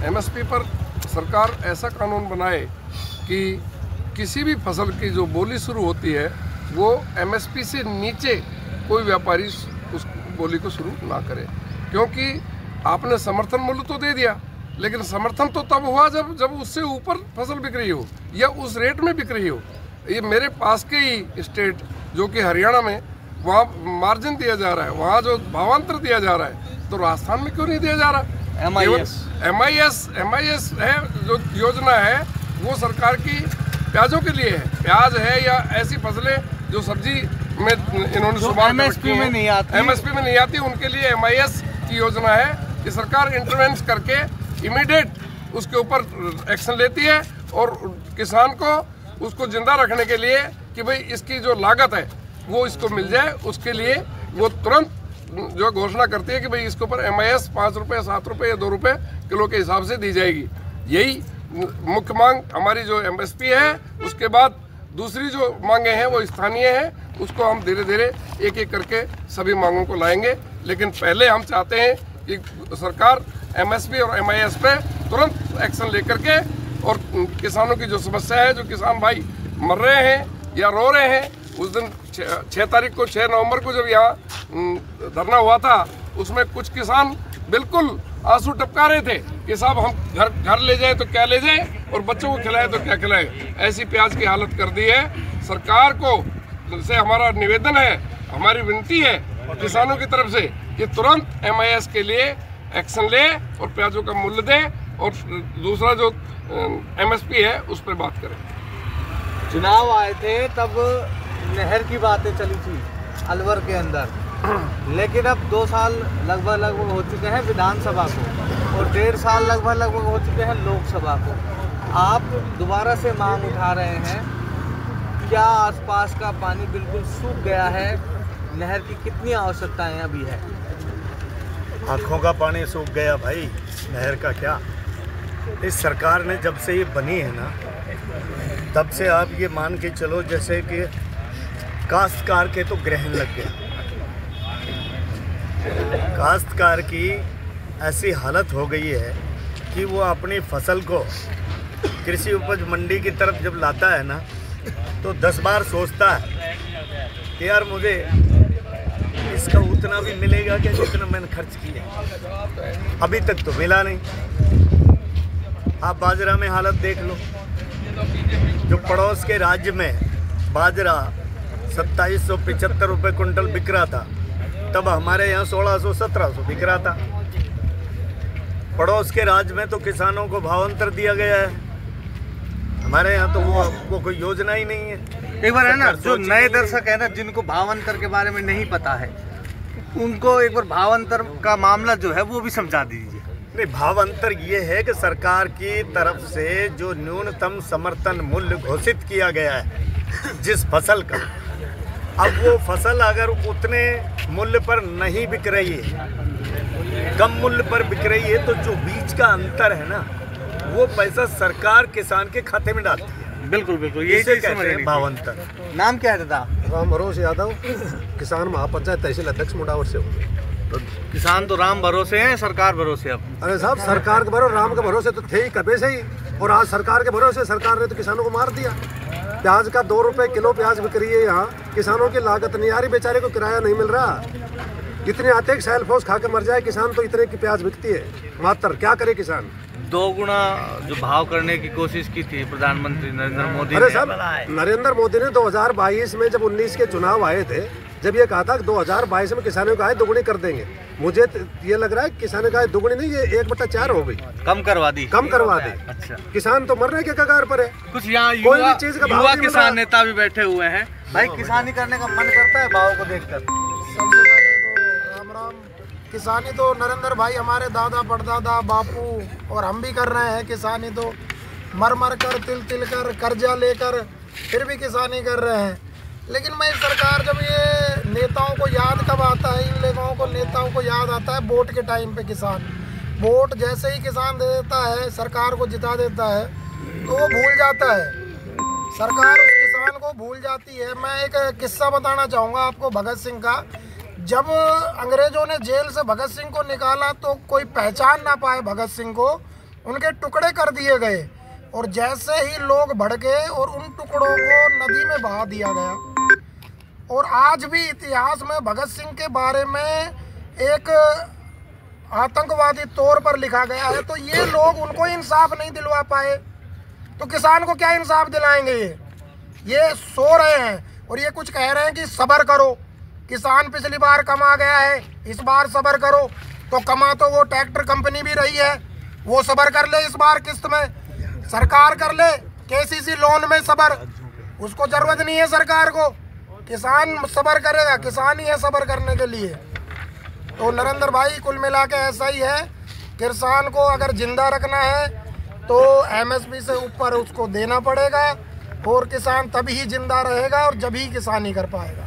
MSP पर सरकार ऐसा कानून बनाए कि किसी भी फसल की जो बोली शुरू होती है वो एमएसपी से नीचे कोई व्यापारी उस बोली को शुरू ना करे, क्योंकि आपने समर्थन मूल्य तो दे दिया, लेकिन समर्थन तो तब हुआ जब उससे ऊपर फसल बिक रही हो या उस रेट में बिक रही हो। ये मेरे पास के ही स्टेट जो कि हरियाणा में, वहाँ मार्जिन दिया जा रहा है, वहाँ जो भावांतर दिया जा रहा है, तो राजस्थान में क्यों नहीं दिया जा रहा? MIS है जो योजना है, वो सरकार की प्याजों के लिए है। प्याज है या ऐसी फसलें जो सब्जी में इन्होंने शुमार MSP में नहीं आती, उनके लिए MIS की योजना है कि सरकार इंटरवेंस करके इमीडिएट उसके ऊपर एक्शन लेती है और किसान को उसको जिंदा रखने के लिए कि भाई इसकी जो लागत है वो इसको मिल जाए, उसके लिए वो तुरंत जो घोषणा करती है कि भाई इसके ऊपर MIS 5 रुपये, 7 रुपये या 2 रुपये किलो के हिसाब से दी जाएगी। यही मुख्य मांग हमारी जो MSP है। उसके बाद दूसरी जो मांगे हैं वो स्थानीय है, उसको हम धीरे धीरे एक एक करके सभी मांगों को लाएंगे, लेकिन पहले हम चाहते हैं कि सरकार MSP और MIS पे तुरंत एक्शन लेकर के और किसानों की जो समस्या है, जो किसान भाई मर रहे हैं या रो रहे हैं, उस दिन 6 तारीख को 6 नवंबर को जब यहाँ धरना हुआ था, उसमें कुछ किसान बिल्कुल आंसू टपका रहे थे कि साहब हम घर ले जाए तो क्या ले जाए और बच्चों को खिलाए तो क्या खिलाए। ऐसी प्याज की हालत कर दी है। सरकार को से हमारा निवेदन है, हमारी विनती है किसानों की तरफ से कि तुरंत MIS के लिए एक्शन ले और प्याजों का मूल्य दे और दूसरा जो MSP है उस पर बात करें। चुनाव आए थे तब नहर की बातें चली थी अलवर के अंदर, लेकिन अब 2 साल लगभग हो चुके हैं विधानसभा को और 1.5 साल लगभग हो चुके हैं लोकसभा को। आप दोबारा से मांग उठा रहे हैं, क्या आसपास का पानी बिल्कुल सूख गया है? नहर की कितनी आवश्यकताएं अभी है? आँखों का पानी सूख गया भाई, नहर का क्या। इस सरकार ने जब से ये बनी है ना, तब से आप ये मान के चलो जैसे कि काश्तकार के तो ग्रहण लग गया। काश्तकार की ऐसी हालत हो गई है कि वो अपनी फसल को कृषि उपज मंडी की तरफ जब लाता है ना, तो 10 बार सोचता है कि यार मुझे इसका उतना भी मिलेगा क्या जितना मैंने खर्च किया। अभी तक तो मिला नहीं। आप बाजरा में हालत देख लो, जो पड़ोस के राज्य में बाजरा 2775 रुपये कुंटल बिक रहा था, तब हमारे यहाँ 1600-1700 बिक रहा था। पड़ोस के राज्य में तो किसानों को भावांतर दिया गया है, हमारे यहाँ तो वो कोई योजना ही नहीं है। एक बार है ना, जो नए दर्शक है ना, जिनको भावांतर के बारे में नहीं पता है, उनको एक बार भावांतर का मामला जो है वो भी समझा दीजिए। नहीं, भावांतर ये है कि सरकार की तरफ से जो न्यूनतम समर्थन मूल्य घोषित किया गया है जिस फसल का, अब वो फसल अगर उतने मूल्य पर नहीं बिक रही है, कम मूल्य पर बिक रही है, तो जो बीच का अंतर है ना, वो पैसा सरकार किसान के खाते में डालती है। बिल्कुल बिल्कुल, ये कहते हैं भावांतर। नाम क्या है दादा? राम भरोसे यादव, किसान महापंचायत तहसील अध्यक्ष मुंडावर से हूँ। तो किसान तो राम भरोसे हैं, सरकार भरोसे अब? अरे साहब, सरकार के भरोसे, राम के भरोसे तो थे ही कभी से ही, और आज सरकार के भरोसे सरकार ने तो किसानों को मार दिया। प्याज का 2 रुपये किलो प्याज बिक रही है यहाँ, किसानों की लागत नहीं आ रही, बेचारे को किराया नहीं मिल रहा। इतने आते हैं सेल्फोस खा के मर जाए किसान, तो इतने की प्याज बिकती है मात्र, क्या करे किसान। 2 गुना जो भाव करने की कोशिश की थी प्रधानमंत्री नरेंद्र मोदी ने। अरे साहब, नरेंद्र मोदी ने 2022 में जब 19 के चुनाव आए थे, जब ये कहा था कि 2022 में किसानों की आय दोगुनी कर देंगे, मुझे ये लग रहा है किसानों की आय दोगुनी नहीं, ये 1/4 हो गई, कम करवा दी। अच्छा, किसान तो मरने के कगार पर है। कुछ यहाँ कोई भी चीज का युवा किसान नेता भी बैठे हुए हैं। भाई, किसानी करने का मन करता है भाव को देखकर? सबसे पहले तो राम राम। किसानी तो नरेंद्र भाई हमारे दादा परदादा बापू और हम भी कर रहे हैं। किसानी तो मर मर कर, तिल तिल कर, कर्जा लेकर फिर भी किसानी कर रहे हैं। लेकिन मैं सरकार, जब ये नेताओं को याद कब आता है, इन लोगों को नेताओं को याद आता है वोट के टाइम पे। किसान वोट जैसे ही किसान दे देता है, सरकार को जिता देता है, तो वो भूल जाता है, सरकार उस किसान को भूल जाती है। मैं एक किस्सा बताना चाहूँगा आपको भगत सिंह का। जब अंग्रेजों ने जेल से भगत सिंह को निकाला तो कोई पहचान ना पाए भगत सिंह को, उनके टुकड़े कर दिए गए और जैसे ही लोग भड़के और उन टुकड़ों को नदी में बहा दिया गया। और आज भी इतिहास में भगत सिंह के बारे में एक आतंकवादी तौर पर लिखा गया है। तो ये लोग उनको इंसाफ नहीं दिलवा पाए तो किसान को क्या इंसाफ दिलाएंगे? ये सो रहे हैं और ये कुछ कह रहे हैं कि सब्र करो, किसान पिछली बार कमा गया है, इस बार सब्र करो। तो कमा तो वो ट्रैक्टर कंपनी भी रही है, वो सब्र कर ले, इस बार किस्त में सरकार कर ले, केसीसी लोन में सब्र, उसको जरूरत नहीं है सरकार को, किसान सब्र करेगा, किसान ही है सब्र करने के लिए। तो नरेंद्र भाई कुल मिला के ऐसा ही है, किसान को अगर जिंदा रखना है तो एमएसपी से ऊपर उसको देना पड़ेगा और किसान तभी जिंदा रहेगा और जब ही किसानी कर पाएगा।